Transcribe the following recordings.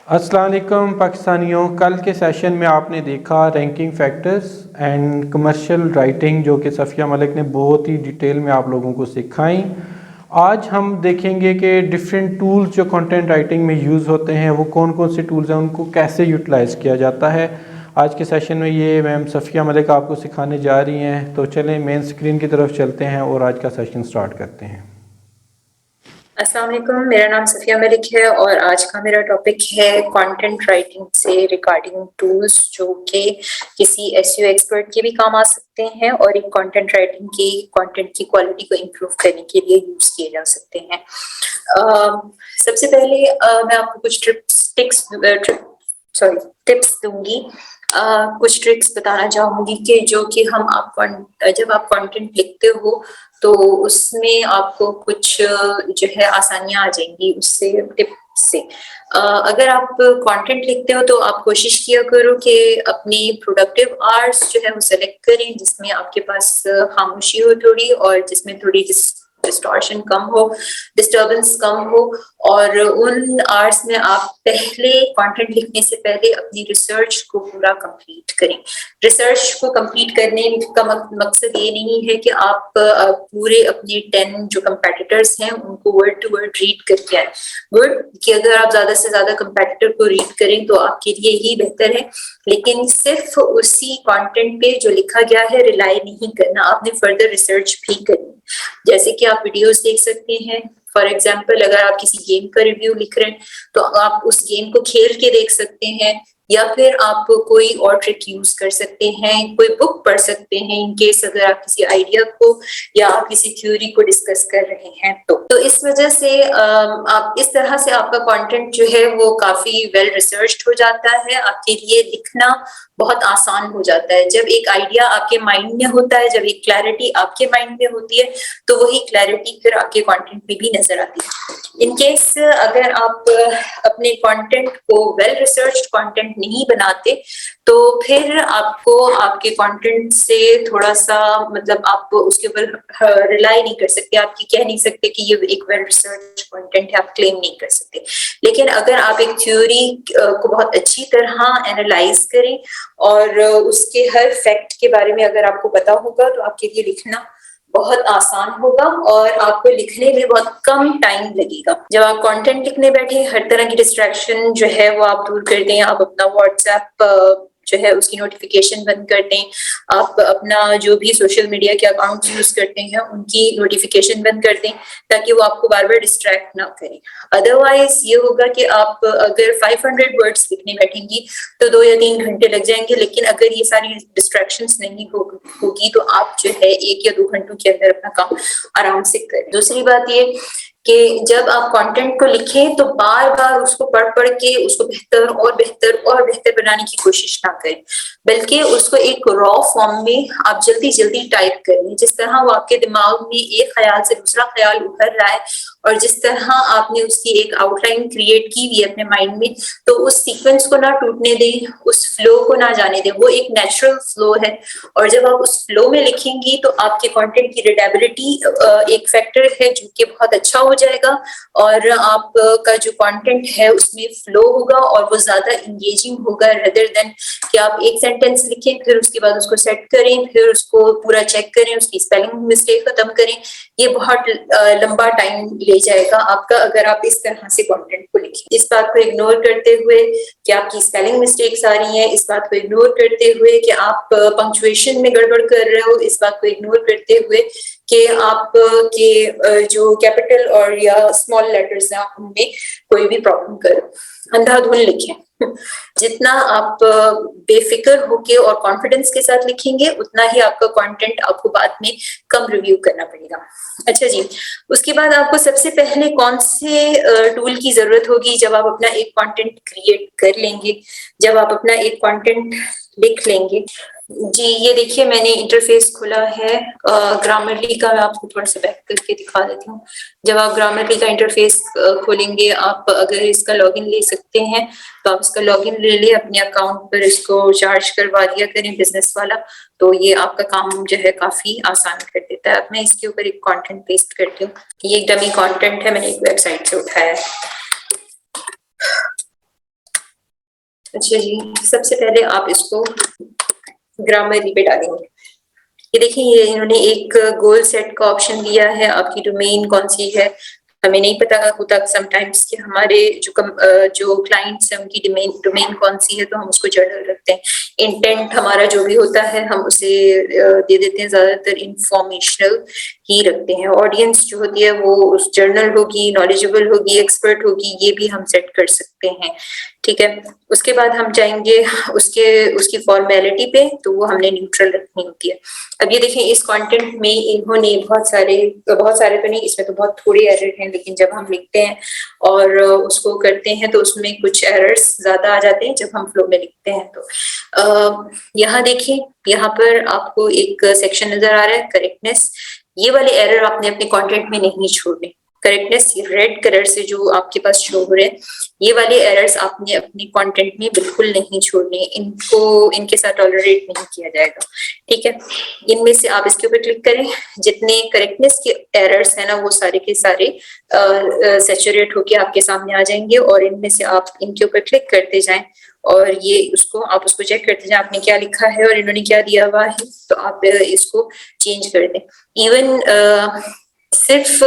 अस्सलाम वालेकुम पाकिस्तानियों। कल के सेशन में आपने देखा ranking factors and commercial writing, जो कि सफ़िया मलिक ने बहुत ही डिटेल में आप लोगों को सिखाई। आज हम देखेंगे कि डिफरेंट टूल्स जो कंटेंट राइटिंग में यूज़ होते हैं वो कौन कौन से टूल्स हैं, उनको कैसे यूटिलाइज़ किया जाता है। आज के सेशन में ये मैम सफ़िया मलिक आपको सिखाने जा रही हैं। तो चलें मेन स्क्रीन की तरफ चलते हैं और आज का सेशन स्टार्ट करते हैं। अस्सलाम वालेकुम, मेरा नाम सफिया मलिक है और आज का मेरा टॉपिक है कंटेंट राइटिंग से रिगार्डिंग टूल्स जो कि किसी एसईओ एक्सपर्ट के भी काम आ सकते हैं और एक कंटेंट राइटिंग की कंटेंट की क्वालिटी को इम्प्रूव करने के लिए यूज किए जा सकते हैं। सबसे पहले मैं आपको कुछ टिप्स दूंगी। कुछ ट्रिक्स बताना चाहूंगी कि जो कि जब आप कंटेंट लिखते हो तो उसमें आपको कुछ जो है आसानियां आ जाएंगी उससे टिप से। अगर आप कंटेंट लिखते हो तो आप कोशिश किया करो कि अपनी प्रोडक्टिव आवर्स जो है वो सेलेक्ट करें जिसमें आपके पास खामोशी हो थोड़ी और जिसमें थोड़ी डिस्टॉर्शन कम हो, डिस्टर्बेंस कम हो। और उन आवर्स में आप पहले कंटेंट लिखने से पहले अपनी रिसर्च को पूरा कंप्लीट करें। रिसर्च को कंप्लीट करने का मकसद ये नहीं है कि आप पूरे अपने 10 जो कंपेटिटर्स हैं उनको वर्ड टू वर्ड रीड करके आए। गुड कि अगर आप ज्यादा से ज्यादा कंपेटिटर को रीड करें तो आपके लिए ही बेहतर है, लेकिन सिर्फ उसी कंटेंट पे जो लिखा गया है रिलाई नहीं करना, आपने फर्दर रिसर्च भी करनी। जैसे कि आप वीडियोस देख सकते हैं। फॉर एग्जाम्पल अगर आप किसी गेम का रिव्यू लिख रहे हैं तो आप उस गेम को खेल के देख सकते हैं, या फिर आप कोई और ट्रिक यूज कर सकते हैं, कोई बुक पढ़ सकते हैं इन केस अगर आप किसी आइडिया को या आप किसी थ्योरी को डिस्कस कर रहे हैं। तो इस वजह से आप इस तरह से आपका कंटेंट जो है वो काफी वेल रिसर्च्ड हो जाता है, आपके लिए लिखना बहुत आसान हो जाता है। जब एक आइडिया आपके माइंड में होता है, जब एक क्लैरिटी आपके माइंड में होती है तो वही क्लैरिटी फिर आपके कंटेंट में भी नजर आती है। इन केस अगर आप अपने कंटेंट को वेल रिसर्च्ड कंटेंट नहीं बनाते तो फिर आपको आपके कंटेंट से थोड़ा सा मतलब आप उसके ऊपर रिलाई नहीं कर सकते, आप कह नहीं सकते कि ये एक वेल रिसर्च कंटेंट है, आप क्लेम नहीं कर सकते। लेकिन अगर आप एक थ्योरी को बहुत अच्छी तरह एनालाइज करें और उसके हर फैक्ट के बारे में अगर आपको पता होगा तो आपके लिए लिखना बहुत आसान होगा और आपको लिखने में बहुत कम टाइम लगेगा। जब आप कंटेंट लिखने बैठे हर तरह की डिस्ट्रैक्शन जो है वो आप दूर कर दें। आप अपना व्हाट्सएप जो है उसकी नोटिफिकेशन बंद कर दें, आप अपना जो भी सोशल मीडिया के अकाउंट यूज करते हैं उनकी नोटिफिकेशन बंद कर दें ताकि वो आपको बार बार डिस्ट्रैक्ट ना करें। अदरवाइज ये होगा कि आप अगर 500 वर्ड्स लिखने बैठेंगी तो 2 या 3 घंटे लग जाएंगे, लेकिन अगर ये सारी डिस्ट्रैक्शंस नहीं होगी तो आप जो है 1 या 2 घंटों के अंदर अपना काम आराम से करें। दूसरी बात ये कि जब आप कंटेंट को लिखें तो बार बार उसको पढ़ पढ़ के उसको बेहतर और बेहतर और बेहतर बनाने की कोशिश ना करें, बल्कि उसको एक रॉ फॉर्म में आप जल्दी जल्दी टाइप करें। जिस तरह वो आपके दिमाग में एक ख्याल से दूसरा ख्याल उभर रहा है और जिस तरह आपने उसकी एक आउटलाइन क्रिएट की हुई है अपने माइंड में, तो उस सीक्वेंस को ना टूटने दें, उस फ्लो को ना जाने दें। वो एक नेचुरल फ्लो है और जब आप उस फ्लो में लिखेंगी तो आपके कंटेंट की रीडेबिलिटी एक फैक्टर है जो कि बहुत अच्छा हो जाएगा और आपका जो कंटेंट है उसमें फ्लो होगा और वो ज्यादा इंगेजिंग होगा, रेदर देन कि आप एक सेंटेंस लिखें फिर उसके बाद उसको सेट करें फिर उसको पूरा चेक करें, उसकी स्पेलिंग मिस्टेक खत्म करें। ये बहुत लंबा टाइम ले जाएगा आपका अगर आप इस तरह से कंटेंट को लिखें। इस बात को इग्नोर करते हुए कि आपकी स्पेलिंग मिस्टेक्स आ रही हैं, इस बात को इग्नोर करते हुए कि आप पंक्चुएशन में गड़बड़ कर रहे हो, इस बात को इग्नोर करते हुए कि आप के जो कैपिटल और या स्मॉल लेटर्स हैं उनमें कोई भी प्रॉब्लम करो, अंधाधुन लिखें। जितना आप बेफिक्र होके और कॉन्फिडेंस के साथ लिखेंगे उतना ही आपका कंटेंट आपको बाद में कम रिव्यू करना पड़ेगा। अच्छा जी, उसके बाद आपको सबसे पहले कौन से टूल की जरूरत होगी जब आप अपना एक कंटेंट क्रिएट कर लेंगे, जब आप अपना एक कंटेंट लिख लेंगे। जी ये देखिए मैंने इंटरफेस खोला है ग्रामरली का, मैं आपको थोड़ा सा बैक करके दिखा देती हूँ। जब आप ग्रामरली का इंटरफेस खोलेंगे, आप अगर इसका लॉगिन ले सकते हैं तो आप इसका लॉगिन ले लें, अपने अकाउंट पर इसको चार्ज करवा दिया करें बिजनेस वाला, तो ये आपका काम जो है काफी आसान कर देता है। अब मैं इसके ऊपर एक कंटेंट पेस्ट करती हूँ। ये एक डमी कंटेंट है, मैंने एक वेबसाइट से उठाया है। अच्छा जी, सबसे पहले आप इसको ग्रामरली पे डालेंगे। ये देखिए, ये इन्होंने एक गोल सेट का ऑप्शन दिया है, आपकी डोमेन कौन सी है। हमें नहीं पता होता समटाइम्स कि हमारे जो क्लाइंट्स हैं उनकी डोमेन डोमेन कौन सी है, तो हम उसको जर्नल रखते हैं। इंटेंट हमारा जो भी होता है हम उसे दे देते हैं, ज्यादातर इंफॉर्मेशनल ही रखते हैं। ऑडियंस जो होती है वो उस जर्नल होगी, नॉलेजेबल होगी, एक्सपर्ट होगी, ये भी हम सेट कर सकते हैं। ठीक है, उसके बाद हम जाएंगे उसकी फॉर्मेलिटी पे, तो वो हमने न्यूट्रल रखनी होती है। अब ये देखें, इस कंटेंट में इन्होंने बहुत सारे तो नहीं, इसमें तो बहुत थोड़े एरर हैं, लेकिन जब हम लिखते हैं और उसको करते हैं तो उसमें कुछ एरर्स ज्यादा आ जाते हैं जब हम फ्लो में लिखते हैं। तो यहाँ देखिए, यहाँ पर आपको एक सेक्शन नजर आ रहा है, करेक्टनेस। ये वाले एरर आपने अपने कंटेंट में नहीं छोड़ने। करेक्टनेस रेड कलर से जो आपके पास शो हो रहे हैं, ये वाले एरर्स आपने अपने कंटेंट में बिल्कुल नहीं छोड़ने, इनको इनके साथ टॉलरेट नहीं किया जाएगा। ठीक है, इनमें से आप इसके ऊपर क्लिक करें, जितने करेक्टनेस के एरर्स है ना वो सारे के सारे सैचुरेट होके आपके सामने आ जाएंगे, और इनमें से आप इनके ऊपर क्लिक करते जाएं और ये उसको चेक करते जाएं आपने क्या लिखा है और इन्होंने क्या दिया हुआ है, तो आप इसको चेंज कर दें। इवन सिर्फ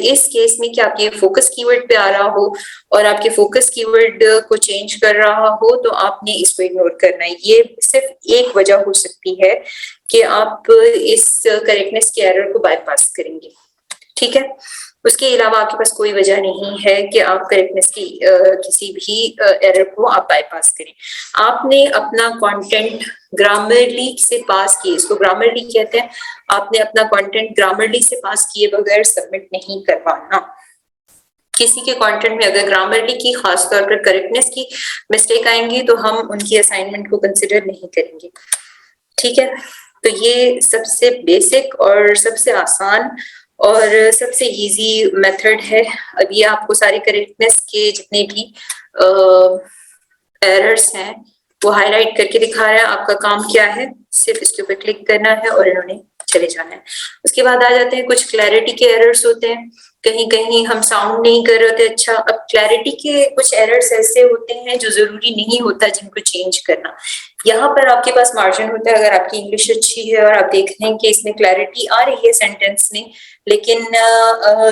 इस केस में कि आपके फोकस कीवर्ड पे आ रहा हो और आपके फोकस कीवर्ड को चेंज कर रहा हो, तो आपने इसको इग्नोर करना है। ये सिर्फ एक वजह हो सकती है कि आप इस करेक्टनेस के एरर को बाईपास करेंगे। ठीक है, उसके अलावा आपके पास कोई वजह नहीं है कि आप करेक्टनेस की किसी भी एरर को आप बाईपास करें। आपने अपना कंटेंट ग्रामरली से पास किए, इसको ग्रामरली कहते हैं, आपने अपना कंटेंट ग्रामरली से पास किए बगैर सबमिट नहीं करवाना। किसी के कंटेंट में अगर ग्रामरली की, खासतौर पर करेक्टनेस की मिस्टेक आएंगी, तो हम उनकी असाइनमेंट को कंसिडर नहीं करेंगे। ठीक है, तो ये सबसे बेसिक और सबसे आसान और सबसे इजी मेथड है। अब ये आपको सारे करेक्टनेस के जितने भी एरर्स हैं वो हाईलाइट करके दिखा रहा है। आपका काम क्या है, सिर्फ इसके ऊपर क्लिक करना है और इन्होंने चले जाना है। उसके बाद आ जाते हैं कुछ क्लैरिटी के एरर्स होते हैं, कहीं कहीं हम साउंड नहीं कर रहे थे अच्छा। अब क्लैरिटी के कुछ एरर्स ऐसे होते हैं जो जरूरी नहीं होता जिनको चेंज करना। यहाँ पर आपके पास मार्जिन होता है, अगर आपकी इंग्लिश अच्छी है और आप देख रहे हैं कि इसमें क्लैरिटी आ रही है सेंटेंस में, लेकिन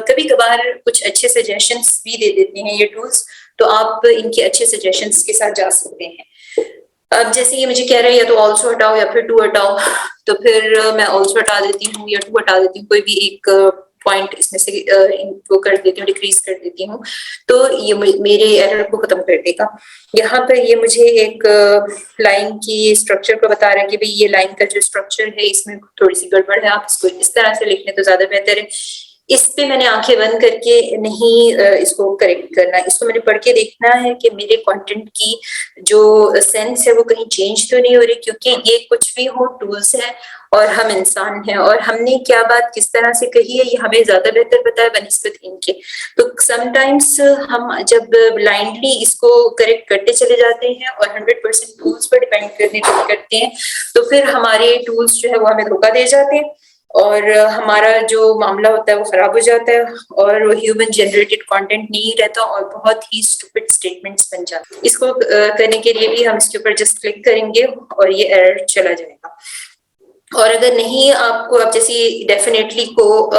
कभी कभार कुछ अच्छे सजेशंस भी दे देते हैं ये टूल्स, तो आप इनके अच्छे सजेशंस के साथ जा सकते हैं। अब जैसे ये मुझे कह रहे हैं या तो ऑल्सो हटाओ या फिर टू हटाओ, तो फिर मैं ऑल्सो हटा देती हूँ या टू हटा देती हूँ, कोई भी एक पॉइंट इसमें से वो कर देती हूँ, डिक्रीज कर देती हूँ, तो ये मेरे एरर को खत्म कर देगा। यहाँ पर ये मुझे एक लाइन की स्ट्रक्चर को बता रहा है कि भाई ये लाइन का जो स्ट्रक्चर है इसमें थोड़ी सी गड़बड़ है, आप इसको इस तरह से लिख लें तो ज्यादा बेहतर है। इस पे मैंने आंखें बंद करके नहीं इसको करेक्ट करना, इसको मैंने पढ़ के देखना है कि मेरे कंटेंट की जो सेंस है वो कहीं चेंज तो नहीं हो रही, क्योंकि ये कुछ भी हो टूल्स है और हम इंसान हैं, और हमने क्या बात किस तरह से कही है ये हमें ज्यादा बेहतर पता है बनिस्बत इनके। तो समटाइम्स हम जब ब्लाइंडली इसको करेक्ट करते चले जाते हैं और 100% टूल्स पर डिपेंड करते हैं, तो फिर हमारे टूल्स जो है वो हमें धोखा दे जाते हैं और हमारा जो मामला होता है वो खराब हो जाता है और ह्यूमन जनरेटेड कंटेंट नहीं रहता और बहुत ही स्टूपिड स्टेटमेंट्स बन जाते हैं। इसको करने के लिए भी हम इसके ऊपर जस्ट क्लिक करेंगे और ये एरर चला जाएगा। और अगर नहीं आपको, आप जैसे डेफिनेटली को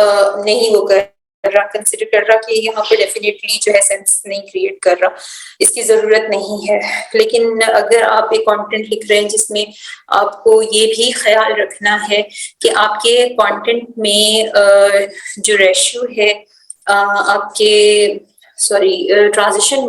नहीं वो कर रहा, कंसिडर कर रहा कि यहाँ पे डेफिनेटली जो है सेंस नहीं क्रिएट कर रहा, इसकी जरूरत नहीं है। लेकिन अगर आप एक कंटेंट लिख रहे हैं जिसमें आपको ये भी ख्याल रखना है कि आपके कंटेंट में जो रेशियो है आपके ट्रांजिशनल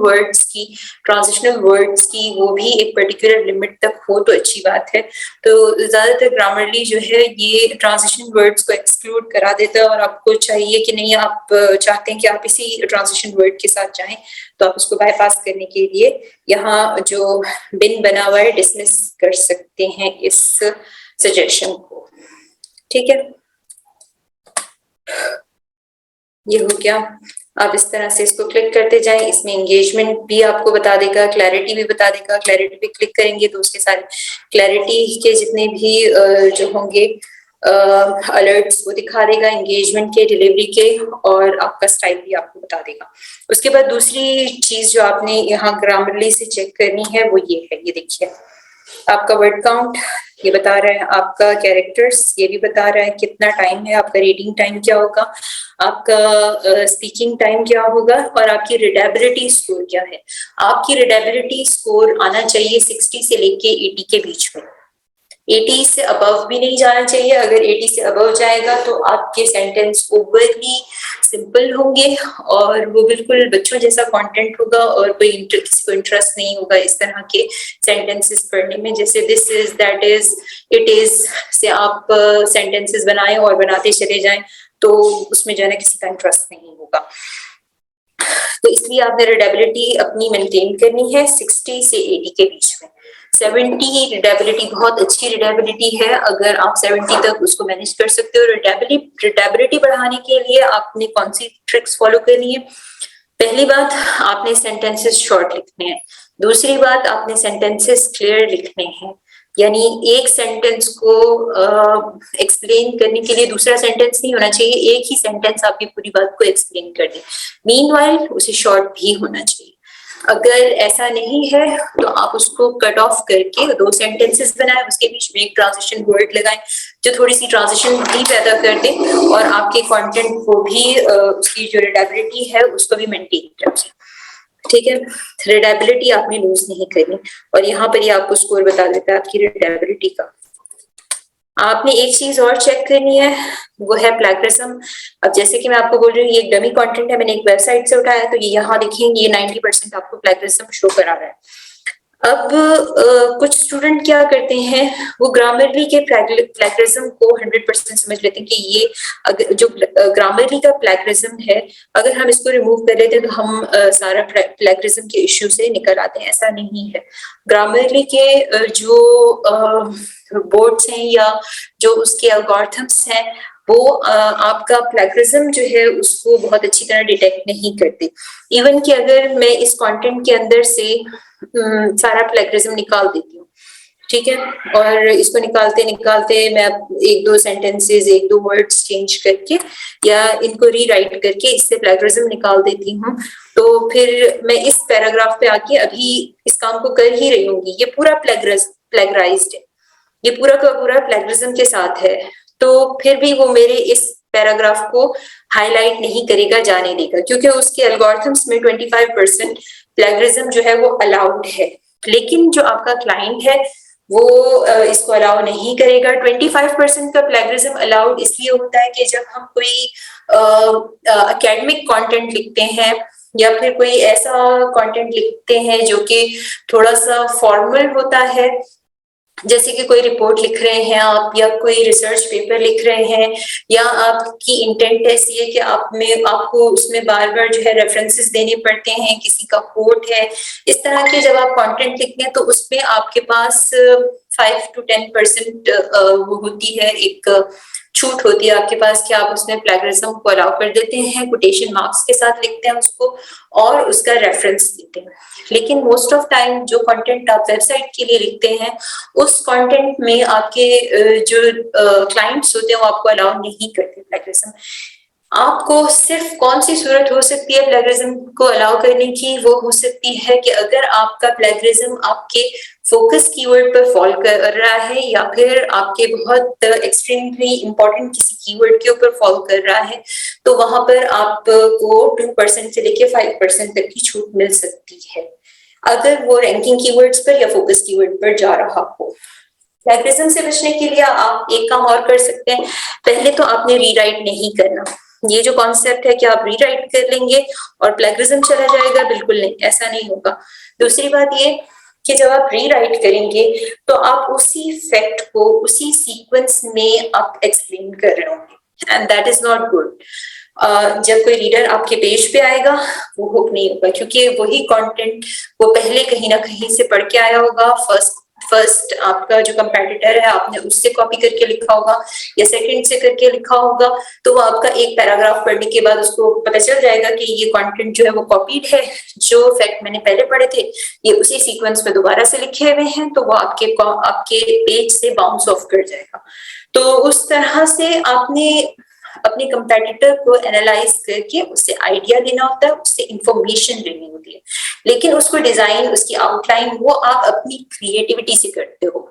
वर्ड्स की वो भी एक पर्टिकुलर लिमिट तक हो तो अच्छी बात है। तो ज्यादातर ग्रामरली जो है ये ट्रांजिशन वर्ड्स को एक्सक्लूड करा देता है और आपको चाहिए कि नहीं, आप चाहते हैं कि आप इसी ट्रांजिशन वर्ड के साथ जाएं, तो आप उसको बाईपास करने के लिए यहाँ जो बिन बना हुआ है डिसमिस कर सकते हैं इस सजेशन को। ठीक है, ये हो गया। आप इस तरह से इसको क्लिक करते जाएं, इसमें एंगेजमेंट भी आपको बता देगा, क्लैरिटी भी बता देगा। क्लैरिटी पे क्लिक करेंगे तो उसके सारे क्लैरिटी के जितने भी जो होंगे अलर्ट्स वो दिखा देगा, एंगेजमेंट के, डिलीवरी के, और आपका स्टाइल भी आपको बता देगा। उसके बाद दूसरी चीज जो आपने यहाँ ग्रामरली से चेक करनी है वो ये है, ये देखिए आपका वर्ड काउंट ये बता रहा है, आपका कैरेक्टर्स ये भी बता रहा है, कितना टाइम है, आपका रीडिंग टाइम क्या होगा, आपका स्पीकिंग टाइम क्या होगा, और आपकी रीडेबिलिटी स्कोर क्या है। आपकी रीडेबिलिटी स्कोर आना चाहिए 60 से लेके 80 के बीच में। 80 से अबव भी नहीं जाना चाहिए। अगर 80 से अबव जाएगा तो आपके सेंटेंस ओवरली सिंपल होंगे और वो बिल्कुल बच्चों जैसा कंटेंट होगा और कोई किसी को इंटरेस्ट नहीं होगा इस तरह के सेंटेंसेस पढ़ने में, जैसे this is, that is, it is से आप सेंटेंसेस बनाएं और बनाते चले जाएं तो उसमें जो है ना किसी का इंटरेस्ट नहीं होगा। तो इसलिए आपने रीडेबिलिटी अपनी मेंटेन करनी है 60 से 80 के बीच में। 70 रिडेबिलिटी बहुत अच्छी रिडेबिलिटी है, अगर आप 70 तक उसको मैनेज कर सकते हो। रिडेबिलिटी बढ़ाने के लिए आपने कौन सी ट्रिक्स फॉलो करनी है? पहली बात, आपने सेंटेंसेस शॉर्ट लिखने हैं। दूसरी बात, आपने सेंटेंसेस क्लियर लिखने हैं, यानी एक सेंटेंस को एक्सप्लेन करने के लिए दूसरा सेंटेंस नहीं होना चाहिए, एक ही सेंटेंस आपकी पूरी बात को एक्सप्लेन कर दे। मीनवाइल उसे शॉर्ट भी होना चाहिए। अगर ऐसा नहीं है तो आप उसको कट ऑफ करके 2 सेंटेंसेस बनाएं, उसके बीच में एक ट्रांजिशन वर्ड लगाएं जो थोड़ी सी ट्रांजिशन भी पैदा कर दे और आपके कंटेंट को भी उसकी जो रीडेबिलिटी है उसको भी मेंटेन रखें। ठीक है, रीडेबिलिटी आपने लूज नहीं करनी। और यहाँ पर ही आपको स्कोर बता देता है आपकी रीडेबिलिटी का। आपने एक चीज और चेक करनी है, वो है प्लैगरिज्म। अब जैसे कि मैं आपको बोल रही हूँ ये एक डमी कंटेंट है, मैंने एक वेबसाइट से उठाया, तो ये यहाँ देखेंगे ये 90% आपको प्लैगरिज्म शो करा रहा है। अब कुछ स्टूडेंट क्या करते हैं, वो ग्रामरली के प्लैगरिज्म को 100% समझ लेते हैं कि ये अगर जो ग्रामरली का प्लैगरिज्म है अगर हम इसको रिमूव कर लेते हैं तो हम सारा प्लैगरिज्म के इश्यू से निकल आते हैं। ऐसा नहीं है। ग्रामरली के जो बोर्ड्स हैं या जो उसके एल्गोरिथम्स हैं वो आपका प्लैगरिज्म जो है उसको बहुत अच्छी तरह डिटेक्ट नहीं करते। इवन कि अगर मैं इस कंटेंट के अंदर से सारा प्लैगरिज्म निकाल देती हूँ, ठीक है, और इसको निकालते निकालते मैं 1-2 सेंटेंसेस 1-2 वर्ड्स चेंज करके या इनको रीराइट करके इससे प्लैगरिज्म निकाल देती हूँ, तो फिर मैं इस पैराग्राफ पे आके अभी इस काम को कर ही रही होंगी, ये पूरा प्लैगराइज्ड है, ये पूरा का पूरा प्लैगरिज्म के साथ है, तो फिर भी वो मेरे इस पैराग्राफ को हाईलाइट नहीं करेगा, जाने देगा, क्योंकि उसके एल्गोरिथम्स में 25% प्लैगरिज्म जो है वो अलाउड है। लेकिन जो आपका क्लाइंट है वो इसको अलाउ नहीं करेगा। 25% का प्लैगरिज्म अलाउड इसलिए होता है कि जब हम कोई एकेडमिक कंटेंट लिखते हैं या फिर कोई ऐसा कंटेंट लिखते हैं जो कि थोड़ा सा फॉर्मल होता है, जैसे कि कोई रिपोर्ट लिख रहे हैं आप या कोई रिसर्च पेपर लिख रहे हैं, या आपकी इंटेंट ऐसी है कि आपको उसमें बार बार जो है रेफरेंसेस देने पड़ते हैं, किसी का कोट है, इस तरह के जब आप कंटेंट लिखते हैं तो उसमें आपके पास 5 to 10% वो होती है, एक छूट होती है आपके पास कि आप उसमें प्लैगरिज्म को अलाउ कर देते हैं, कोटेशन मार्क्स के साथ लिखते हैं उसको और उसका रेफरेंस देते हैं। लेकिन मोस्ट ऑफ टाइम जो कंटेंट आप वेबसाइट के लिए लिखते हैं उस कंटेंट में आपके जो क्लाइंट्स होते हैं वो आपको अलाउ नहीं करते प्लैगरिज्म। आपको सिर्फ कौन सी सूरत हो सकती है प्लैगरिज्म को अलाउ करने की, वो हो सकती है कि अगर आपका प्लैगरिज्म आपके फोकस कीवर्ड पर फॉल कर रहा है या फिर आपके बहुत एक्सट्रीमली इंपॉर्टेंट किसी कीवर्ड के ऊपर फॉल कर रहा है, तो वहां पर आपको 2% से लेके 5% तक की छूट मिल सकती है अगर वो रैंकिंग कीवर्ड्स पर या फोकस कीवर्ड पर जा रहा हो। प्लैगरिज्म से बचने के लिए आप एक काम और कर सकते हैं। पहले तो आपने रीराइट नहीं करना। ये जो कॉन्सेप्ट है कि आप रीराइट कर लेंगे और प्लैगरिज्म चला जाएगा, बिल्कुल नहीं, ऐसा नहीं होगा। दूसरी बात ये कि जब आप रीराइट करेंगे तो आप उसी फैक्ट को उसी सीक्वेंस में आप एक्सप्लेन कर रहे होंगे and that is not good. जब कोई रीडर आपके पेज पे आएगा वो हुक नहीं होगा, क्योंकि वही कंटेंट वो पहले कहीं ना कहीं से पढ़ के आया होगा, फर्स्ट आपका जो कंपेटिटर है आपने उससे कॉपी करके लिखा होगा या सेकंड से करके लिखा होगा, तो वो आपका एक पैराग्राफ पढ़ने के बाद उसको पता चल जाएगा कि ये कंटेंट जो है वो कॉपीड है, जो फैक्ट मैंने पहले पढ़े थे ये उसी सीक्वेंस में दोबारा से लिखे हुए हैं, तो वो आपके पेज से बाउंस ऑफ कर जाएगा। तो उस तरह से आपने अपने कंपेटिटर को एनालाइज करके उससे आइडिया लेना होता है, उससे इंफॉर्मेशन लेनी होती है, लेकिन उसको डिजाइन, उसकी आउटलाइन वो आप अपनी क्रिएटिविटी से करते हो।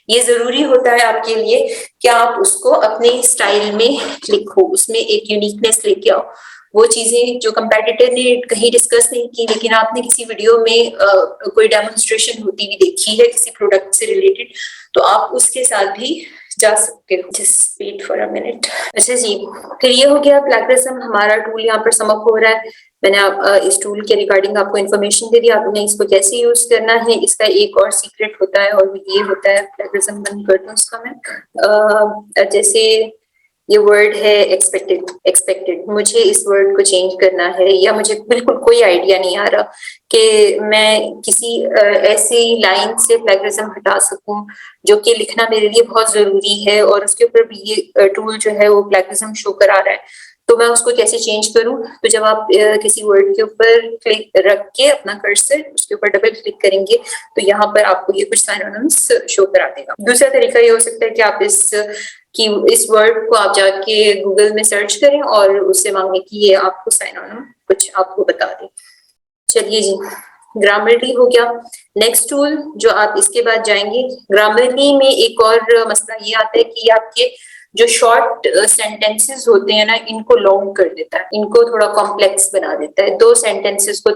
ये जरूरी होता है आपके लिए कि आप उसको अपने स्टाइल में लिखो, उसमें एक यूनिकनेस लेके आओ। वो चीजें जो कंपेटिटर ने कहीं डिस्कस नहीं की लेकिन आपने किसी वीडियो में कोई डेमोन्स्ट्रेशन होती हुई देखी है किसी प्रोडक्ट से रिलेटेड, तो आप उसके साथ भी जा सकते हो। Just wait for a minute. अच्छा जी, फिर ये हो गया प्लैगरिज्म। हमारा टूल यहाँ पर समअप हो रहा है। मैंने इस टूल के रिगार्डिंग आपको इन्फॉर्मेशन दे दी, आपने इसको कैसे यूज करना है। इसका एक और सीक्रेट होता है और ये होता है, प्लैगरिज्म बंद कर दूं इसका मैं। जैसे ये वर्ड है एक्सपेक्टेड, मुझे इस वर्ड को चेंज करना है या मुझे बिल्कुल कोई आइडिया नहीं आ रहा कि मैं किसी ऐसी लाइन से प्लैगरिज्म हटा सकूं जो कि लिखना मेरे लिए बहुत जरूरी है और उसके ऊपर भी ये टूल जो है वो प्लैगरिज्म शो करा रहा है, तो मैं उसको कैसे चेंज करूं। तो जब आप किसी वर्ड के ऊपर क्लिक रख के अपना कर्सर उसके ऊपर डबल क्लिक करेंगे तो यहाँ पर आपको ये कुछ सिनोनिम्स शो करा देगा। दूसरा तरीका ये हो सकता है कि आप इस वर्ड को आप जाके गूगल में सर्च करें और उससे मांगे कि ये आपको सिनोनिम कुछ आपको बता दे। चलिए जी, ग्रामरली हो गया। नेक्स्ट टूल जो आप इसके बाद जाएंगे, ग्रामरली में एक और मसला ये आता है कि आपके जो शॉर्ट सेंटेंसेस होते हैं ना, इनको लॉन्ग कर देता है, इनको थोड़ा कॉम्प्लेक्स बना देता है। दो सेंटेंसेस को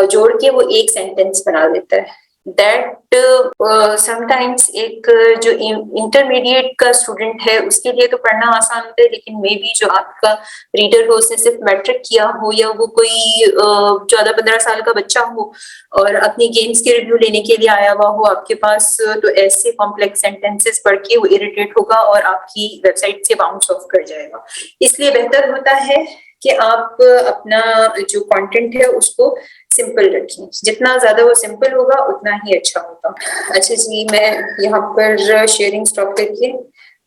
जोड़ के वो एक सेंटेंस बना देता है। दैट समटाइम्स एक जो इंटरमीडिएट का स्टूडेंट है उसके लिए तो पढ़ना आसान होता है, लेकिन मे बी जो आपका रीडर हो उसने सिर्फ मैट्रिक किया हो या वो कोई 14-15 साल का बच्चा हो और अपनी गेम्स के रिव्यू लेने के लिए आया हुआ हो आपके पास, तो ऐसे कॉम्प्लेक्स सेंटेंसेस पढ़ के वो इरिटेट होगा और आपकी वेबसाइट से बाउंस ऑफ कर जाएगा। इसलिए बेहतर होता है कि आप अपना जो कंटेंट है उसको सिंपल रखें, जितना ज्यादा वो सिंपल होगा उतना ही अच्छा होगा। अच्छा जी, मैं यहाँ पर शेयरिंग स्टॉप करके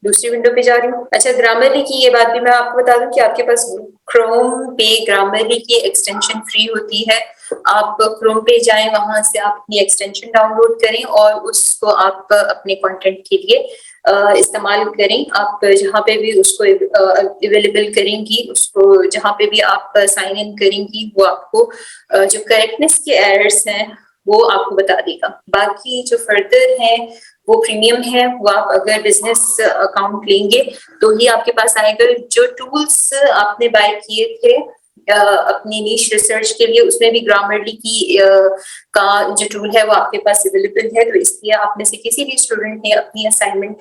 दूसरी विंडो पे जा रही हूँ। अच्छा, ग्रामरली की ये बात भी मैं आपको बता दूं कि आपके पास क्रोम पे ग्रामरली की एक्सटेंशन फ्री होती है। आप क्रोम पे जाएं, वहां से आप अपनी एक्सटेंशन डाउनलोड करें और उसको आप अपने कंटेंट के लिए इस्तेमाल करें। आप जहाँ पे भी उसको अवेलेबल करेंगी, उसको जहाँ पे भी आप साइन इन करेंगी, वो आपको जो करेक्टनेस के एरर्स हैं वो आपको बता देगा। बाकी जो फर्दर है वो प्रीमियम है, वो आप अगर बिजनेस अकाउंट लेंगे तो ही आपके पास आएगा। जो टूल्स आपने बाय किए थे अपनी नीश रिसर्च के लिए, उसमें भी ग्रामरली की का जो टूल है वो आपके पास अवेलेबल है, तो इसलिए आप में से किसी भी स्टूडेंट ने अपनी असाइनमेंट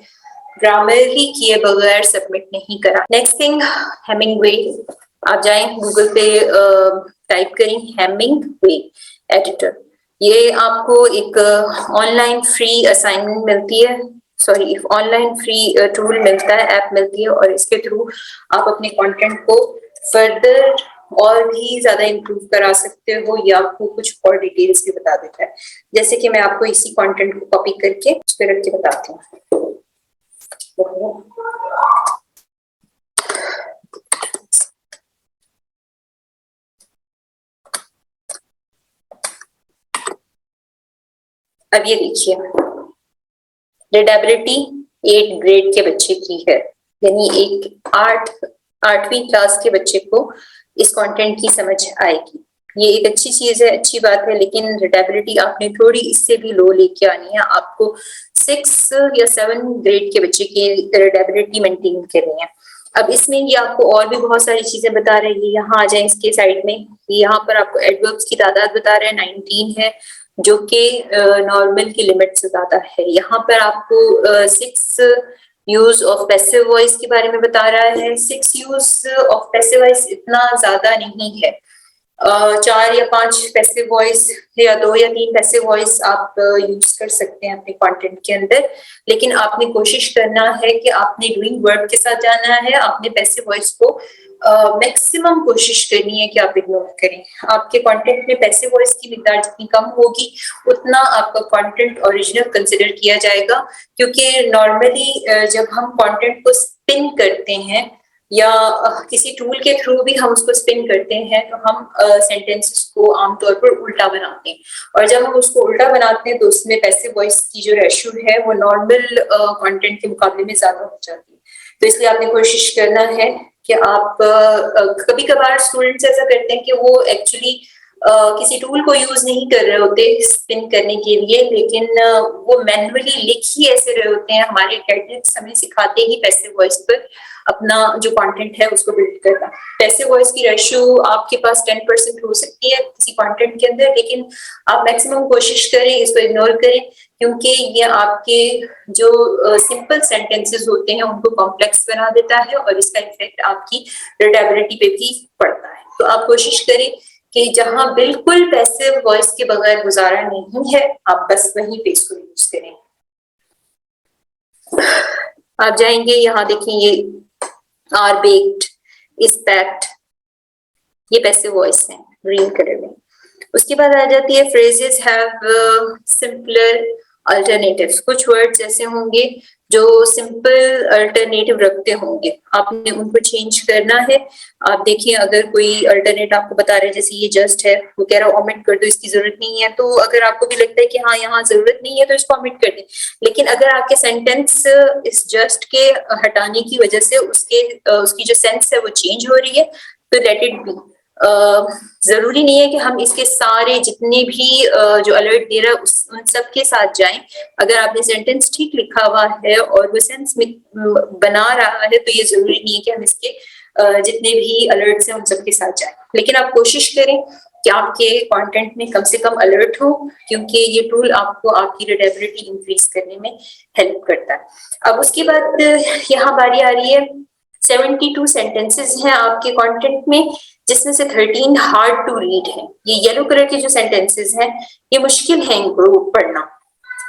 ग्रामरली किए बगैर सबमिट नहीं करा। Next thing, Hemingway. आप जाएं गूगल पे, टाइप करें हेमिंगवे एडिटर। ये आपको एक ऑनलाइन फ्री असाइनमेंट मिलती है, सॉरी ऑनलाइन फ्री टूल मिलता है, ऐप मिलती है, और इसके थ्रू आप अपने कंटेंट को फर्दर और भी ज्यादा इम्प्रूव करा सकते हो या आपको कुछ और डिटेल्स भी बता देता है। जैसे कि मैं आपको इसी कंटेंट को कॉपी करके उस पर रख के बताती हूँ। अब ये देखिए, रीडेबिलिटी 8 ग्रेड के बच्चे की है, यानी एक 8वीं क्लास के बच्चे को इस कंटेंट की समझ आएगी। ये एक अच्छी चीज है, अच्छी बात है, लेकिन रीडेबिलिटी आपने थोड़ी इससे भी लो लेके आनी है। आपको 6 या 7 ग्रेड के बच्चे की रीडेबिलिटी मेंटेन करनी है। अब इसमें ये आपको और भी बहुत सारी चीजें बता रहे हैं। यहाँ आ जाए इसके साइड में, यहाँ पर आपको एडवर्ब्स की तादाद बता रहे हैं, 19 है, जो कि नॉर्मल की लिमिट से ज्यादा है। यहाँ पर आपको 6 यूज ऑफ पैसिव वॉइस के बारे में बता रहा है। 6 यूज ऑफ पैसिव वॉइस इतना ज्यादा नहीं है, 4 या 5 पैसिव वॉइस या 2 या 3 पैसिव वॉइस आप यूज कर सकते हैं अपने कंटेंट के अंदर, लेकिन आपने कोशिश करना है कि आपने डूइंग वर्ब के साथ जाना है। आपने पैसिव वॉइस को मैक्सिमम कोशिश करनी है कि आप इग्नोर करें। आपके कंटेंट में पैसिव वॉइस की मिकदार जितनी कम होगी उतना आपका कंटेंट ओरिजिनल कंसिडर किया जाएगा, क्योंकि नॉर्मली जब हम कंटेंट को स्पिन करते हैं या किसी टूल के थ्रू भी हम उसको स्पिन करते हैं तो हम सेंटेंसेस को आमतौर पर उल्टा बनाते हैं, और जब हम उसको उल्टा बनाते हैं तो उसमें पैसिव वॉइस की जो रेशियो है वो नॉर्मल कंटेंट के मुकाबले में ज्यादा हो जाती है। तो इसलिए आपने कोशिश करना है कि आप कभी कभार स्टूडेंट्स ऐसा करते हैं कि वो एक्चुअली किसी टूल को यूज नहीं कर रहे होते स्पिन करने के लिए, लेकिन वो मैन्युअली लिख ही ऐसे रहे होते हैं। हमारे कैडेट्स हमें सिखाते ही पैसिव वॉइस पर अपना जो कंटेंट है उसको बिल्ड करना। पैसिव वॉइस की रेशियो आपके पास 10% हो सकती है किसी कंटेंट के अंदर, लेकिन आप मैक्सिमम कोशिश करें इसको इग्नोर करें, क्योंकि ये आपके जो सिंपल सेंटेंसेस होते हैं उनको कॉम्प्लेक्स बना देता है और इसका इफेक्ट आपकी रीडेबिलिटी पे भी पड़ता है। तो आप कोशिश करें कि जहां बिल्कुल पैसिव वॉइस के बगैर गुजारा नहीं है आप बस वहीं पे इसको यूज करें। आप जाएंगे, यहाँ देखें ये आर बेक्ड, इज पैक्ड, ये पैसिव वॉइस है ग्रीन कलर में। उसके बाद आ जाती है फ्रेजेस हैव सिंपलर अल्टरनेटिव्स। कुछ वर्ड्स ऐसे होंगे जो सिंपल अल्टरनेटिव रखते होंगे, आपने उनको चेंज करना है। आप देखिए अगर कोई अल्टरनेट आपको बता रहे हैं जैसे ये जस्ट है, वो कह रहा है ओमिट कर दो, इसकी जरूरत नहीं है, तो अगर आपको भी लगता है कि हाँ यहाँ जरूरत नहीं है तो इसको ओमिट कर दें। लेकिन अगर आपके सेंटेंस इस जस्ट के हटाने की वजह से उसकी जो सेंस है वो चेंज हो रही है तो लेट इट बी। जरूरी नहीं है कि हम इसके सारे जितने भी जो अलर्ट दे रहा है उन सब के साथ जाएं। अगर आपने सेंटेंस ठीक लिखा हुआ है और वो सेंस बना रहा है तो ये जरूरी नहीं है कि हम इसके जितने भी अलर्ट्स हैं उन सब के साथ जाएं, लेकिन आप कोशिश करें कि आपके कंटेंट में कम से कम अलर्ट हो, क्योंकि ये टूल आपको आपकी रीडेबिलिटी इंक्रीज करने में हेल्प करता है। अब उसके बाद यहाँ बारी आ रही है 72 सेंटेंसेस हैं आपके कंटेंट में, जिसमें से 13 हार्ड टू रीड है। ये येलो कलर के जो सेंटेंसेस हैं ये मुश्किल है इनको पढ़ना,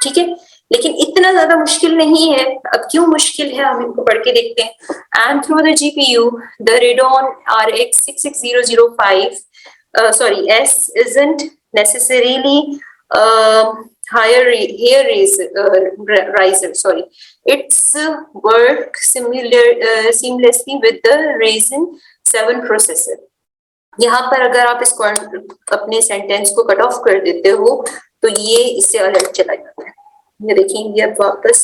ठीक है, लेकिन इतना ज्यादा मुश्किल नहीं है। अब क्यों मुश्किल है हम इनको पढ़ के देखते हैं। And through the GPU the Radeon RX 66005 S isn't necessarily hair riser. It's work seamlessly with the Ryzen 7 processor. यहाँ पर अगर आप इसको अपने सेंटेंस को कट ऑफ कर देते हो तो ये इससे अलर्ट चला जाता है। ये देखेंगे अब वापस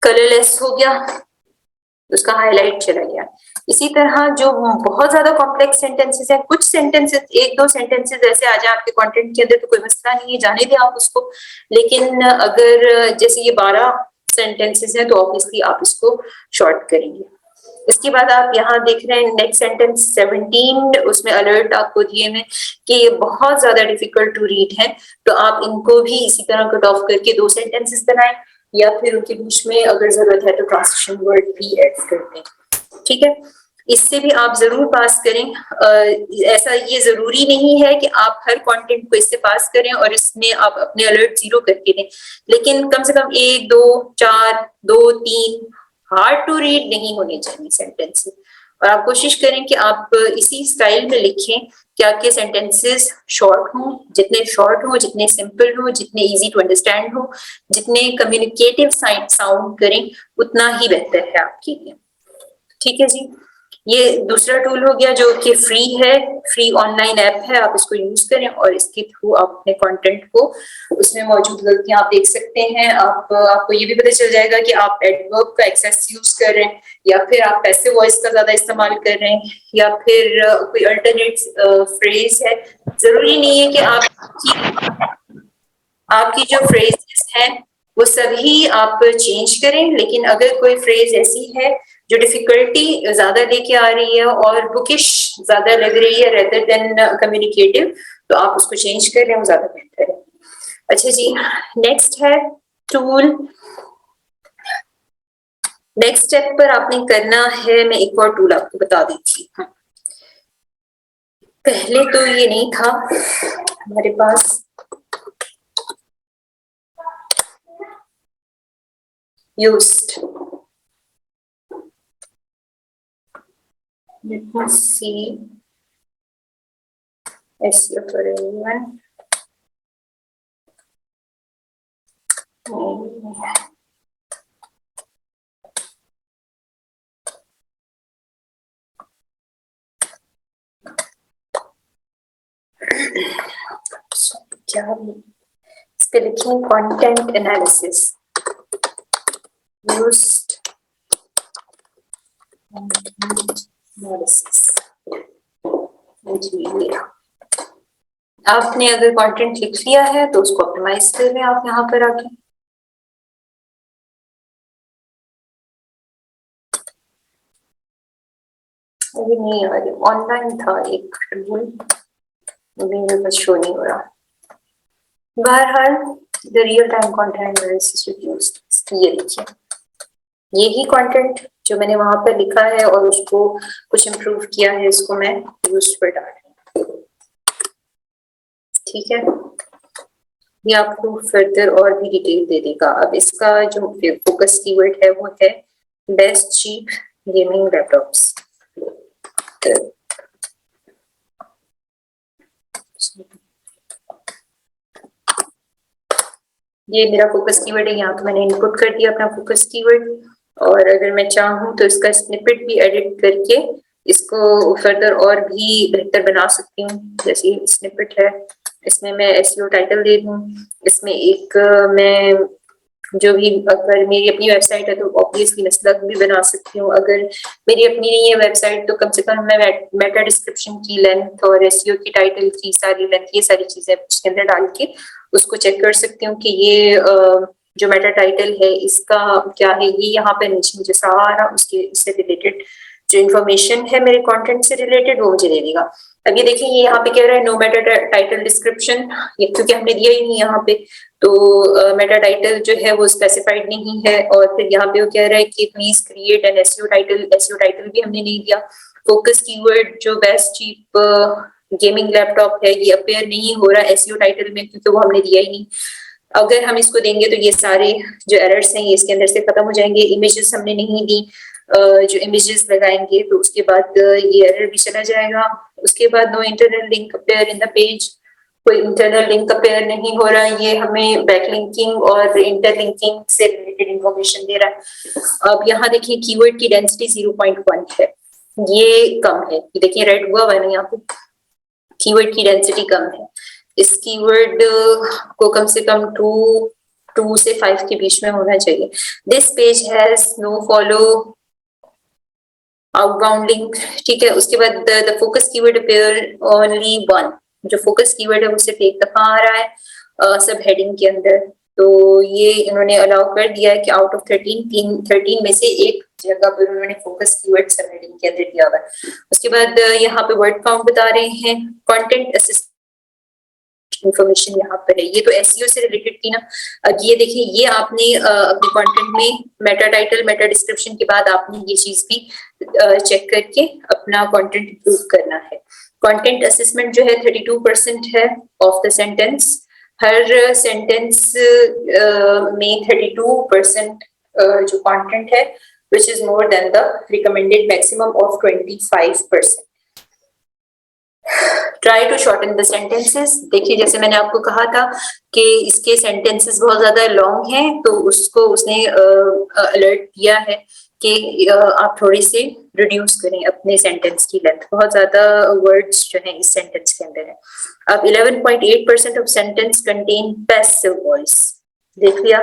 कलरलेस हो गया, उसका हाईलाइट चला गया। इसी तरह जो बहुत ज्यादा कॉम्प्लेक्स सेंटेंसेस हैं, कुछ सेंटेंसेस एक दो सेंटेंसेस ऐसे आ जाए आपके कंटेंट के अंदर तो कोई मसला नहीं है, जाने दें आप उसको। लेकिन अगर जैसे ये 12 सेंटेंसेस हैं तो ऑब्वियसली आप इसको शॉर्ट करेंगे। इसके बाद आप यहाँ देख रहे हैं नेक्स्ट सेंटेंस 17, उसमें अलर्ट आपको दिए हैं कि ये बहुत ज्यादा डिफिकल्ट टू रीड है, तो आप इनको भी इसी तरह कट ऑफ करके 2 सेंटेंसेस बनाएं या फिर उनके बीच में अगर जरूरत है तो ट्रांसलेशन वर्ड भी ऐड कर दें, ठीक है। इससे भी आप जरूर पास करें। ऐसा ये जरूरी नहीं है कि आप हर कंटेंट को इससे पास करें और इसमें आप अपने अलर्ट 0 करके दें, लेकिन कम से कम 1, 2, 4, 2, 3 हार्ड टू रीड नहीं होने चाहिए सेंटेंस। और आप कोशिश करें कि आप इसी स्टाइल में लिखें कि आपके सेंटेंसेस शॉर्ट हों, जितने शॉर्ट हो, जितने सिंपल हो, जितने इजी टू अंडरस्टैंड हो, जितने कम्युनिकेटिव साउंड करें उतना ही बेहतर है आपके लिए, ठीक है जी। ये दूसरा टूल हो गया जो कि फ्री है, फ्री ऑनलाइन ऐप है, आप इसको यूज करें और इसके थ्रू आप अपने कंटेंट को उसमें मौजूद गलतियां आप देख सकते हैं। आपको ये भी पता चल जाएगा कि आप एडवर्ब का एक्सेस यूज कर रहे हैं या फिर आप पैसिव वॉइस का ज्यादा इस्तेमाल कर रहे हैं या फिर कोई अल्टरनेट फ्रेज है। जरूरी नहीं है कि आपकी जो फ्रेजेस हैं वो सभी आप चेंज करें, लेकिन अगर कोई फ्रेज ऐसी है जो डिफिकल्टी ज्यादा लेके आ रही है और बुकिश ज्यादा लग रही है रेदर देन कम्युनिकेटिव, तो आप उसको चेंज कर रहे हैं, वो ज्यादा बेहतर है। अच्छा जी, नेक्स्ट है टूल। नेक्स्ट स्टेप पर आपने करना है, मैं एक और टूल आपको बता देती हूँ। पहले तो ये नहीं था हमारे पास। used, let me see, SEO for everyone. क्या इस पे लिखें कंटेंट एनालिसिस, यूज्ड एनालिसिस। आपने अगर कंटेंट लिख लिया है तो उसको ऑप्टिमाइज कर लें आप यहाँ पर आके। अभी नहीं आ रही, ऑनलाइन था एक टूल, मेरे पास शो नहीं हो रहा। बहरहाल the real time content analysis used, ये देखिए यही कंटेंट जो मैंने वहां पर लिखा है और उसको कुछ इम्प्रूव किया है, इसको मैं यूज्ड पर डाल रही हूँ। ठीक है, ये आपको फर्दर और भी डिटेल दे देगा। अब इसका जो फोकस कीवर्ड है वो है बेस्ट चीप गेमिंग लैपटॉप्स। ये मेरा फोकस कीवर्ड है, यहाँ पे मैंने इनपुट कर दिया अपना फोकस कीवर्ड, और अगर मैं चाहूँ तो इसका स्निपेट भी एडिट करके इसको फर्दर और भी बेहतर बना सकती हूँ। जैसे स्निपेट है, इसमें मैं एसईओ टाइटल दे दूँ, इसमें एक मैं जो भी, अगर मेरी अपनी वेबसाइट है तो ऑब्वियसली मैं स्लग भी बना सकती हूँ। अगर मेरी अपनी नहीं है वेबसाइट तो कम से कम मैं मेटा डिस्क्रिप्शन की लेंथ और एसईओ की टाइटल की सारी लेंथ, ये सारी चीजें उसके अंदर डाल के उसको चेक कर सकती हूँ कि ये जो मेटा टाइटल है इसका क्या है। ये यहाँ पे नीचे मुझे सारा उससे रिलेटेड जो इन्फॉर्मेशन है मेरे कंटेंट से रिलेटेड वो मुझे दे देगा। अब ये देखिए, ये यहाँ पे कह रहा है नो मेटा टाइटल डिस्क्रिप्शन, ये क्योंकि हमने दिया ही नहीं यहाँ पे, तो मेटा टाइटल जो है वो स्पेसिफाइड नहीं है। और फिर यहाँ पे वो कह रहा है कि please create an SEO title, SEO title भी हमने नहीं दिया। फोकस कीवर्ड जो बेस्ट चीप गेमिंग लैपटॉप है ये अपेयर नहीं हो रहा एसईओ टाइटल में क्योंकि वो हमने दिया ही नहीं। अगर हम इसको देंगे तो ये सारे जो एरर्स हैं ये इसके अंदर से खत्म हो जाएंगे। इमेजेस हमने नहीं दी, जो इमेजेस लगाएंगे तो उसके बाद ये एरर भी चला जाएगा। उसके बाद no internal link appear in the page, कोई इंटरनल लिंक अपेयर नहीं हो रहा, ये हमें बैकलिंकिंग और इंटरलिंकिंग से रिलेटेड इंफॉर्मेशन दे रहा है। अब यहाँ देखिए कीवर्ड की डेंसिटी 0.1 है, ये कम है, ये देखिए रेड हुआ है ना यहाँ पे, कीवर्ड की डेंसिटी कम है। इस कीवर्ड को कम से कम 2 से 5 के बीच में होना चाहिए। This page has no follow outbound link, ठीक है। उसके बाद the focus keyword appear only 1, जो फोकस कीवर्ड है वो सिर्फ एक दफा आ रहा है सब हेडिंग के अंदर। तो ये इन्होंने अलाउ कर दिया है कि आउट ऑफ 13 में से एक जगह पर उन्होंने फोकस कीवर्ड सब हेडिंग के अंदर दिया हुआ है। उसके बाद यहाँ पे वर्ड काउंट बता रहे हैं, कंटेंट असिस्ट इंफॉर्मेशन यहाँ पर है, ये तो एसईओ से रिलेटेड थी ना। अब ये देखिए, ये आपने अपने कंटेंट में मेटा टाइटल मेटा डिस्क्रिप्शन के बाद आपने ये चीज भी चेक करके अपना कंटेंट इंप्रूव करना है। कंटेंट असेसमेंट जो है 32% है ऑफ द सेंटेंस, हर सेंटेंस में 32% जो कंटेंट है which is more than the recommended maximum of 25%। Try to shorten the sentences, देखिए जैसे मैंने आपको कहा था कि इसके सेंटेंसेस बहुत ज्यादा लॉन्ग हैं तो उसको उसने अलर्ट दिया है कि आप थोड़ी से रिड्यूस करें अपने सेंटेंस की लेंथ, बहुत ज्यादा वर्ड्स जो है इस सेंटेंस के अंदर है। अब 11.8% of sentence contain passive voice, देख लिया,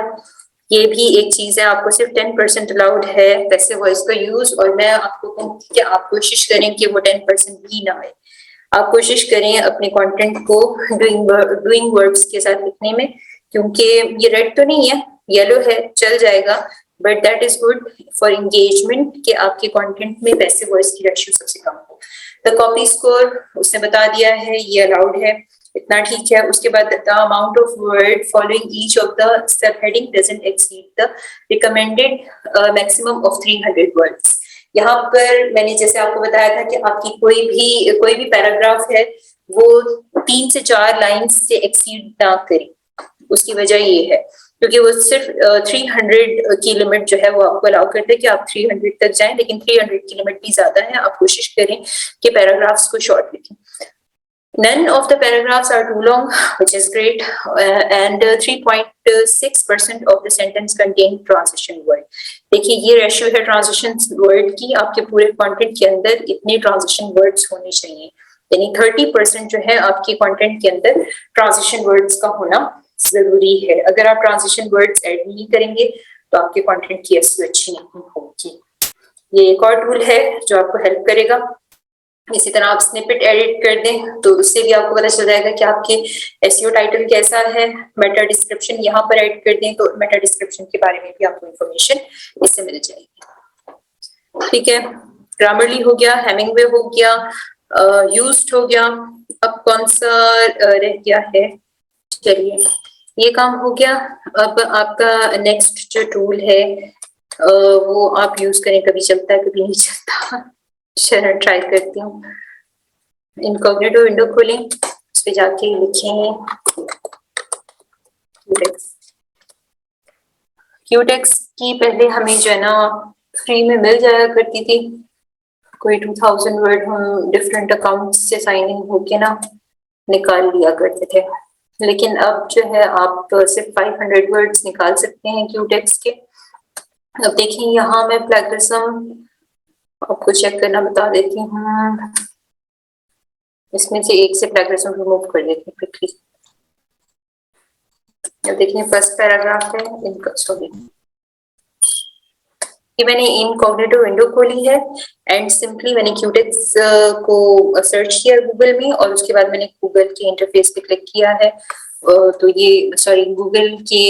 ये भी एक चीज है, आपको सिर्फ 10% अलाउड है पैसिव वॉइस का यूज, और मैं आपको कहूँगी कि आप कोशिश करें कि वो 10% भी ना आए। आप कोशिश करें अपने कंटेंट को डूइंग वर्ब्स के साथ लिखने में, क्योंकि ये रेड तो नहीं है, येलो है, चल जाएगा, but that is good for engagement कि आपके कंटेंट में पैसिव वॉइस की रेशियो सबसे कम हो। द कॉपी स्कोर उसने बता दिया है, ये अलाउड है, इतना ठीक है। उसके बाद the amount of word following each of the sub heading doesn't exceed the recommended maximum of 300 words, यहाँ पर मैंने जैसे आपको बताया था कि आपकी कोई भी पैराग्राफ है वो 3 से 4 लाइन से एक्सीड ना करे। उसकी वजह ये है क्योंकि वो सिर्फ 300 की लिमिट जो है वो आपको अलाउ करते हैं कि आप 300 तक जाएं, लेकिन 300 की लिमिट भी ज्यादा है। आप कोशिश करें कि पैराग्राफ्स को शॉर्ट लिखें। None of the paragraphs are too long, which is great, and 3.6% of the sentence contain transition word. देखिए ये रेशियो है ट्रांजिशन वर्ड की, आपके पूरे कंटेंट के अंदर इतने ट्रांजिशन वर्ड्स होने चाहिए, यानी 30% जो है आपके कंटेंट के अंदर ट्रांजिशन वर्ड्स का होना जरूरी है। अगर आप ट्रांजिशन वर्ड्स ऐड नहीं करेंगे तो आपके कंटेंट की एसईओ अच्छी नहीं होगी। ये एक और टूल है जो आपको हेल्प करेगा। इसी तरह आप स्निपेट एडिट कर दें तो उससे भी आपको पता चल जाएगा कि आपके एसईओ टाइटल कैसा है। मेटा डिस्क्रिप्शन यहाँ पर ऐड कर दें तो मेटा डिस्क्रिप्शन के बारे में भी आपको इंफॉर्मेशन इससे मिल जाएगी। ठीक है, ग्रामरली हो गया, हेमिंगवे हो गया, यूज्ड हो गया। अब कौन सा रह गया है? चलिए ये काम हो गया। अब आपका नेक्स्ट जो टूल है वो आप यूज करें, कभी चलता है कभी नहीं चलता। चलो ट्राई करती हूँ। इनकॉग्निटो विंडो खोलें, उस पे जाके लिखें क्यूटेक्स की पहले हमें जो है ना फ्री में मिल जाया करती थी, कोई 2000 वर्ड हम डिफरेंट अकाउंट से साइन इन होके ना निकाल लिया करते थे, लेकिन अब जो है आप सिर्फ 500 वर्ड्स निकाल सकते हैं क्यूटेक्स के। अब देखिए यहाँ मैं प्लेगरिज्म आपको चेक करना बता देती हूँ। इसमें से एक से प्लेगरिज्म रिमूव कर देती हूँ क्विकली। अब देखिए फर्स्ट पैराग्राफ है इनका, सॉरी ये मैंने इनकॉग्निटो विंडो खोली है एंड सिंपली मैंने क्यूटेक्स को सर्च किया गूगल में और उसके बाद मैंने गूगल के इंटरफेस पे क्लिक किया है। तो ये सॉरी गूगल के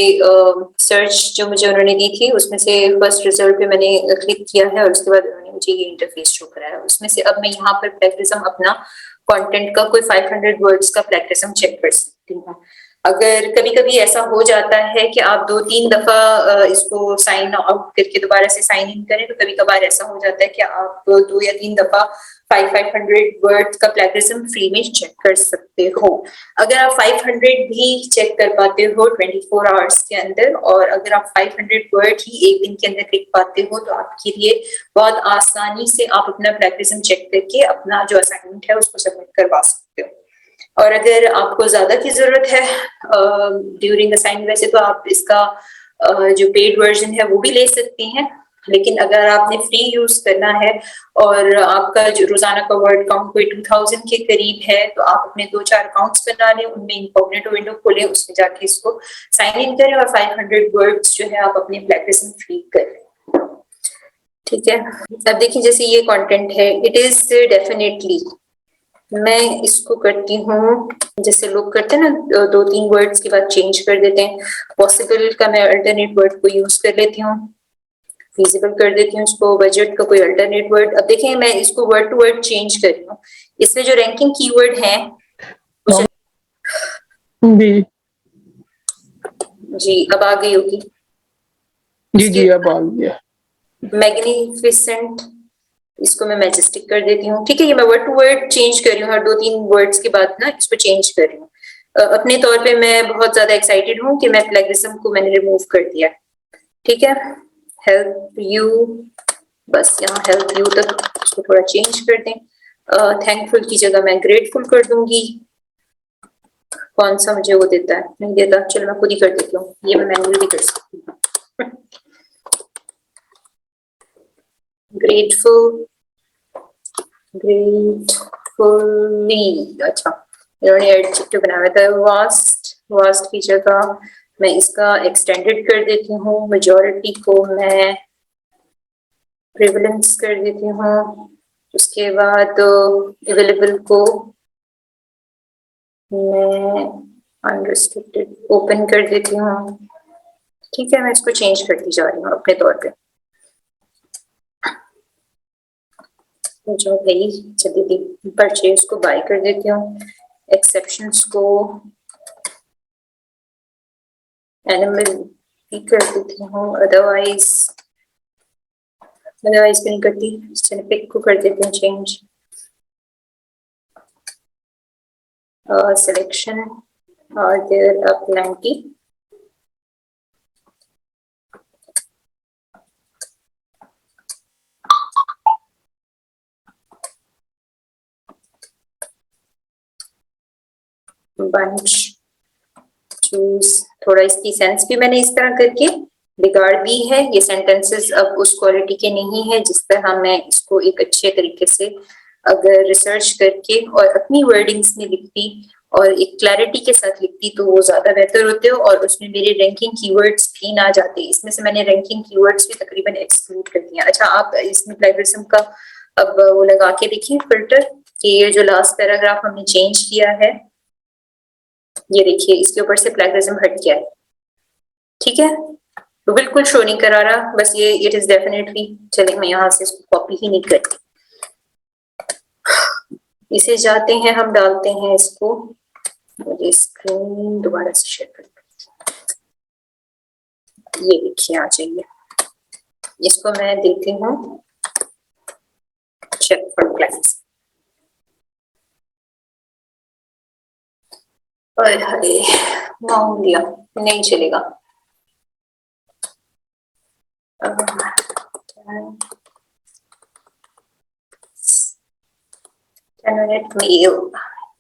सर्च जो मुझे उन्होंने दी थी उसमें से फर्स्ट रिजल्ट पे मैंने क्लिक किया है और उसके बाद उन्होंने मुझे ये इंटरफेस शो कराया। उसमें से अब मैं यहाँ पर प्लेगरिज्म अपना कंटेंट का कोई 500 वर्ड्स का प्लेगरिज्म चेक कर सकती हूँ। अगर कभी कभी ऐसा हो जाता है कि आप 2-3 दफा इसको साइन आउट करके दोबारा से साइन इन करें तो कभी कभार ऐसा हो जाता है कि आप 2 या 3 दफा 500 वर्ड्स का प्लेगरिज्म फ्री में चेक कर सकते हो। अगर आप 500 भी चेक कर पाते हो 24 आवर्स के अंदर और अगर आप 500 वर्ड ही एक दिन के अंदर लिख पाते हो तो आपके लिए बहुत आसानी से आप अपना प्लेगरिज्म चेक करके अपना जो असाइनमेंट है उसको सबमिट करवा सकते हो। और अगर आपको ज्यादा की जरूरत है ड्यूरिंग असाइनमेंट, वैसे तो आप इसका जो पेड वर्जन है वो भी ले सकते हैं, लेकिन अगर आपने फ्री यूज करना है और आपका जो रोजाना का वर्ड काउंट कोई 2000 के करीब है तो आप अपने 2-4 अकाउंट्स बना लें, उनमें इनकॉग्निटो विंडो खोलें, उसमें जाके इसको साइन इन करें और 500 वर्ड्स जो है आप अपने प्लेगरिज्म फ्री करें। ठीक है, अब देखिए जैसे ये कंटेंट है, इट इज डेफिनेटली, मैं इसको करती हूँ जैसे लोग करते हैं ना 2-3 वर्ड्स के बाद चेंज कर देते हैं। पॉसिबल का मैं अल्टरनेट वर्ड को यूज कर लेती हूँ, फिजिबल कर देती हूँ उसको, बजट का कोई अल्टरनेट वर्ड। अब देखें मैं इसको वर्ड टू वर्ड चेंज कर रही हूँ। इसमें जो रैंकिंग कीवर्ड है जी अब आ गई होगी। जी अब आ गया। मैग्निफिसेंट, इसको मैं मैजेस्टिक कर देती हूँ। ठीक है, ये मैं वर्ड टू वर्ड चेंज कर रही हूँ, हर 2-3 वर्ड्स के बाद ना इसको चेंज कर रही हूँ। अपने तौर पे मैं बहुत ज्यादा एक्साइटेड हूँ कि मैं प्लेगरिज्म को मैंने रिमूव कर दिया। ठीक है, हेल्प यू, बस यहाँ हेल्प यू तक इसको थोड़ा चेंज कर दें। थैंकफुल की जगह मैं ग्रेटफुल कर दूंगी। कौन सा मुझे वो देता है, नहीं देता, चलो मैं खुद ही कर देती हूँ, ये मैं मैनुअली भी कर सकती हूँ। ग्रेटफुल, ग्रेटफुली, अच्छा इन्होंने एडजेक्टिव बनाया था। वास्ट, वास्ट की जगह मैं इसका एक्सटेंडेड कर देती हूँ। मेजॉरिटी को मैं प्रिविलेंस कर देती हूँ। उसके बाद अवेलेबल को मैं अनरिस्ट्रिक्टेड ओपन कर देती हूँ। ठीक है, मैं इसको चेंज करती जा रही हूँ अपने तौर पे। जो भाई चलिए परचेज को बाय कर देती हूँ, एक्सेप्शंस को एनिमल भी कर देती हूँ, अदरवाइज अदरवाइज भी नहीं करती। चलिए पिक को कर देते हैं चेंज। सिलेक्शन और देयर plenty। बंच चूज, थोड़ा इसकी सेंस भी मैंने इस तरह करके बिगाड़ दी है। ये सेंटेंसेस अब उस क्वालिटी के नहीं है जिस तरह मैं इसको एक अच्छे तरीके से अगर रिसर्च करके और अपनी वर्डिंग्स में लिखती और एक क्लैरिटी के साथ लिखती तो वो ज्यादा बेहतर होते हो और उसमें मेरे रैंकिंग कीवर्ड्स भी ना जाते। इसमें से मैंने रैंकिंग कीवर्ड्स भी तकरीबन एक्सक्लूड कर दिया। अच्छा, आप इसमें प्लेगरिज्म का अब वो लगा के देखिए फिल्टर कि ये जो लास्ट पैराग्राफ हमने चेंज किया है, ये देखिए इसके ऊपर से प्लेगरिज्म हट गया है। ठीक है, तो बिल्कुल शो नहीं करा रहा, बस ये इट इज डेफिनेटली। चलिए मैं यहाँ से इसको कॉपी ही नहीं करती, इसे जाते हैं हम डालते हैं इसको। मुझे स्क्रीन दोबारा से शेयर कर, ये देखिए आ जाइए। इसको मैं देती हूँ चेक फॉर क्लास। अरे मांग दिया, नहीं चलेगा।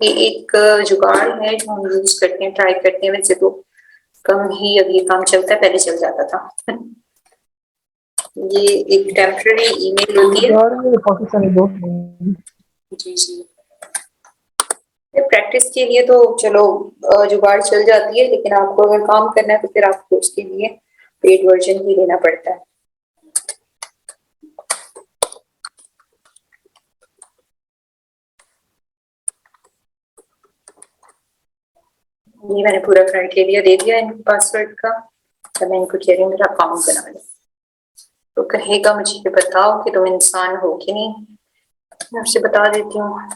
ये एक जुगाड़ है जो हम यूज करते हैं, ट्राई करते हैं। वैसे तो कम ही अब ये काम चलता है, पहले चल जाता था। ये एक टेम्पररी ईमेल होती है। जी जी, प्रैक्टिस के लिए तो चलो जुगाड़ चल जाती है, लेकिन आपको अगर काम करना है तो फिर आपको उसके लिए पेड वर्जन ही लेना पड़ता है। ये मैंने पूरा क्राइटेरिया दे दिया इनके पासवर्ड का। तो मैं इनको कह रही हूँ मेरा अकाउंट बना लो, तो कहेगा मुझे ये बताओ कि तुम इंसान हो कि नहीं। मैं आपसे बता देती हूँ।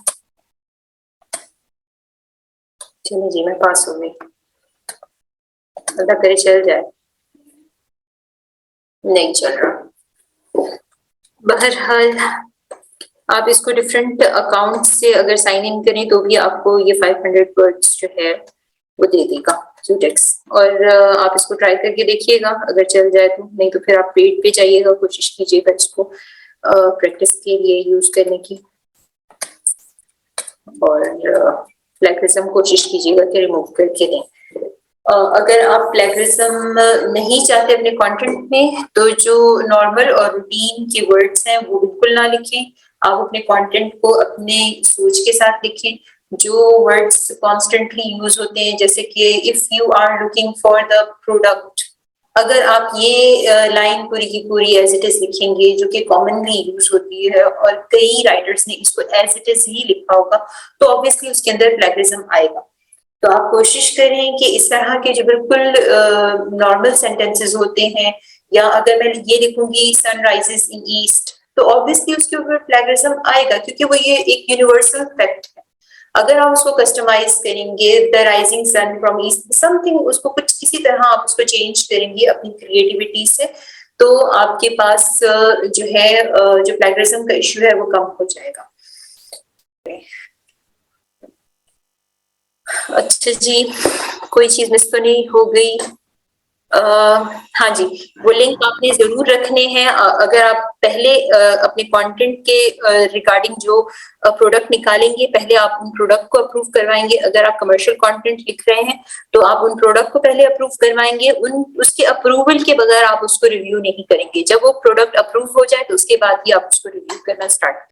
चलिए जी, मैं पास हो गई। अल्लाह करे चल जाए, नहीं चल रहा। बहरहाल आप इसको डिफरेंट अकाउंट से अगर साइन इन करें तो भी आपको ये 500 वर्ड्स जो है वो दे देगा क्यूटेक्स। और आप इसको ट्राई करके देखिएगा, अगर चल जाए तो। नहीं तो फिर आप पेड पे जाइएगा, कोशिश कीजिएगा इसको प्रैक्टिस के लिए यूज करने की। और प्लेगरिज्म कोशिश कीजिएगा कि रिमूव करके दें। अगर आप प्लेगरिज्म नहीं चाहते अपने कंटेंट में, तो जो नॉर्मल और रूटीन के वर्ड्स हैं वो बिल्कुल ना लिखें। आप अपने कंटेंट को अपने सोच के साथ लिखें। जो वर्ड्स कॉन्स्टेंटली यूज होते हैं, जैसे कि if you are looking for the product, अगर आप ये लाइन पूरी की पूरी एज इट इज लिखेंगे, जो कि कॉमनली यूज होती है और कई राइटर्स ने इसको एज इट इज ही लिखा होगा, तो ऑब्वियसली उसके अंदर प्लेगरिज्म आएगा। तो आप कोशिश करें कि इस तरह के जो बिल्कुल नॉर्मल सेंटेंसेस होते हैं, या अगर मैं ये लिखूंगी सनराइजेस इन ईस्ट, तो ऑब्वियसली उसके ऊपर प्लेगरिज्म आएगा, क्योंकि वो ये एक यूनिवर्सल फैक्ट है। अगर आप उसको कस्टमाइज करेंगे, the rising sun from east something, उसको कुछ किसी तरह आप उसको चेंज करेंगे अपनी क्रिएटिविटी से, तो आपके पास जो है जो प्लेगरिज्म का इश्यू है वो कम हो जाएगा। अच्छा जी, कोई चीज मिस तो नहीं हो गई? हाँ जी, वो लिंक आपने जरूर रखने हैं। अगर आप पहले अपने कंटेंट के रिगार्डिंग जो प्रोडक्ट निकालेंगे, पहले आप उन प्रोडक्ट को अप्रूव करवाएंगे। अगर आप कमर्शियल कंटेंट लिख रहे हैं तो आप उन प्रोडक्ट को पहले अप्रूव करवाएंगे। उसके अप्रूवल के बगैर आप उसको रिव्यू नहीं करेंगे। जब वो प्रोडक्ट अप्रूव हो जाए तो उसके बाद ही आप उसको रिव्यू करना स्टार्ट